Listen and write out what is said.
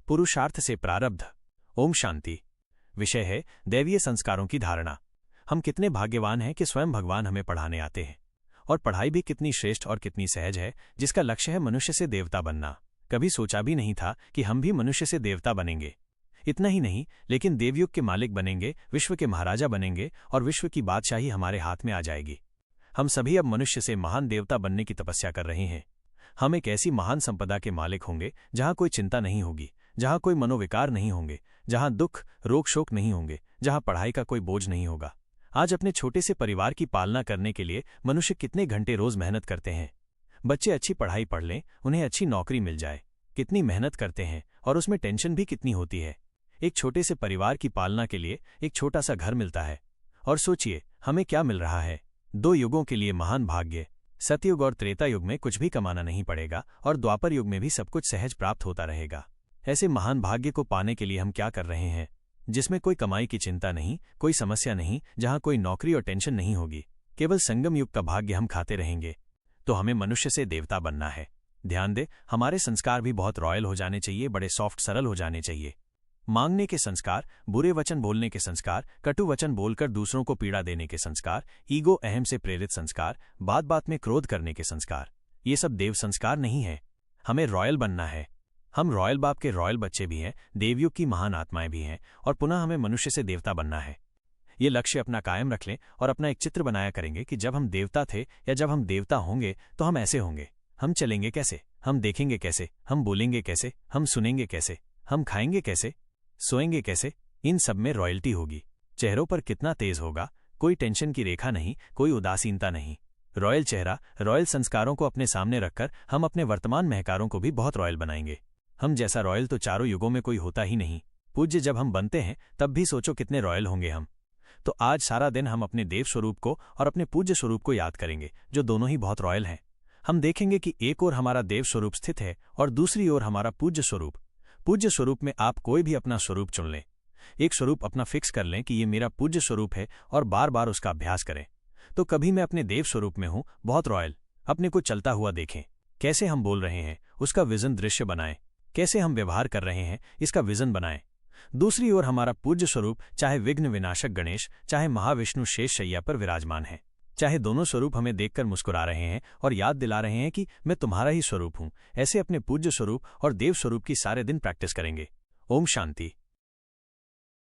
पुरुषार्थ से प्रारब्ध। ओम शांति। विषय है दैवीय संस्कारों की धारणा। हम कितने भाग्यवान हैं कि स्वयं भगवान हमें पढ़ाने आते हैं। और पढ़ाई भी कितनी श्रेष्ठ और कितनी सहज है, जिसका लक्ष्य है मनुष्य से देवता बनना। कभी सोचा भी नहीं था कि हम भी मनुष्य से देवता बनेंगे। इतना ही नहीं, लेकिन देवयुग के मालिक बनेंगे, विश्व के महाराजा बनेंगे और विश्व की बादशाही हमारे हाथ में आ जाएगी। हम सभी अब मनुष्य से महान देवता बनने की तपस्या कर रहे हैं। हम एक ऐसी महान संपदा के मालिक होंगे जहां कोई चिंता नहीं होगी, जहां कोई मनोविकार नहीं होंगे, जहां दुख रोग शोक नहीं होंगे, जहां पढ़ाई का कोई बोझ नहीं होगा। आज अपने छोटे से परिवार की पालना करने के लिए मनुष्य कितने घंटे रोज मेहनत करते हैं। बच्चे अच्छी पढ़ाई पढ़ लें, उन्हें अच्छी नौकरी मिल जाए, कितनी मेहनत करते हैं और उसमें टेंशन भी कितनी होती है। एक छोटे से परिवार की पालना के लिए एक छोटा सा घर मिलता है। और सोचिए हमें क्या मिल रहा है। 2 युगों के लिए महान भाग्य। सतयुग और त्रेता युग में कुछ भी कमाना नहीं पड़ेगा और द्वापर युग में भी सब कुछ सहज प्राप्त होता रहेगा। ऐसे महान भाग्य को पाने के लिए हम क्या कर रहे हैं, जिसमें कोई कमाई की चिंता नहीं, कोई समस्या नहीं, जहां कोई नौकरी और टेंशन नहीं होगी। केवल संगम युग का भाग्य हम खाते रहेंगे। तो हमें मनुष्य से देवता बनना है। ध्यान दे, हमारे संस्कार भी बहुत रॉयल हो जाने चाहिए, बड़े सॉफ्ट सरल हो जाने चाहिए। मांगने के संस्कार, बुरे वचन बोलने के संस्कार, कटु वचन बोलकर दूसरों को पीड़ा देने के संस्कार, ईगो अहम से प्रेरित संस्कार, बात बात में क्रोध करने के संस्कार, ये सब देव संस्कार नहीं है। हमें रॉयल बनना है। हम रॉयल बाप के रॉयल बच्चे भी हैं, देवयुग की महान आत्माएं भी हैं, और पुनः हमें मनुष्य से देवता बनना है। ये लक्ष्य अपना कायम रख लें और अपना एक चित्र बनाया करेंगे कि जब हम देवता थे या जब हम देवता होंगे तो हम ऐसे होंगे। हम चलेंगे कैसे, हम देखेंगे कैसे, हम बोलेंगे कैसे, हम सुनेंगे कैसे, हम खाएंगे कैसे, सोएंगे कैसे, इन सब में रॉयल्टी होगी। चेहरों पर कितना तेज होगा, कोई टेंशन की रेखा नहीं, कोई उदासीनता नहीं। रॉयल चेहरा, रॉयल संस्कारों को अपने सामने रखकर हम अपने वर्तमान महकारों को भी बहुत रॉयल बनाएंगे। हम जैसा रॉयल तो चारों युगों में कोई होता ही नहीं। पूज्य जब हम बनते हैं तब भी सोचो कितने रॉयल होंगे हम। तो आज सारा दिन हम अपने देव स्वरूप को और अपने पूज्य स्वरूप को याद करेंगे, जो दोनों ही बहुत रॉयल हैं। हम देखेंगे कि एक ओर हमारा देव स्वरूप स्थित है और दूसरी ओर हमारा पूज्य स्वरूप। पूज्य स्वरूप में आप कोई भी अपना स्वरूप चुन लें। एक स्वरूप अपना फिक्स कर लें कि ये मेरा पूज्य स्वरूप है और बार बार उसका अभ्यास करें। तो कभी मैं अपने देव स्वरूप में हूं, बहुत रॉयल। अपने को चलता हुआ देखें, कैसे हम बोल रहे हैं उसका विजन दृश्य बनाएं, कैसे हम व्यवहार कर रहे हैं इसका विजन बनाएं। दूसरी ओर हमारा पूज्य स्वरूप चाहे विघ्न विनाशक गणेश, चाहे महाविष्णु शेष शैया पर विराजमान है, चाहे दोनों स्वरूप हमें देखकर मुस्कुरा रहे हैं और याद दिला रहे हैं कि मैं तुम्हारा ही स्वरूप हूं। ऐसे अपने पूज्य स्वरूप और देव स्वरूप की सारे दिन प्रैक्टिस करेंगे। ओम शांति।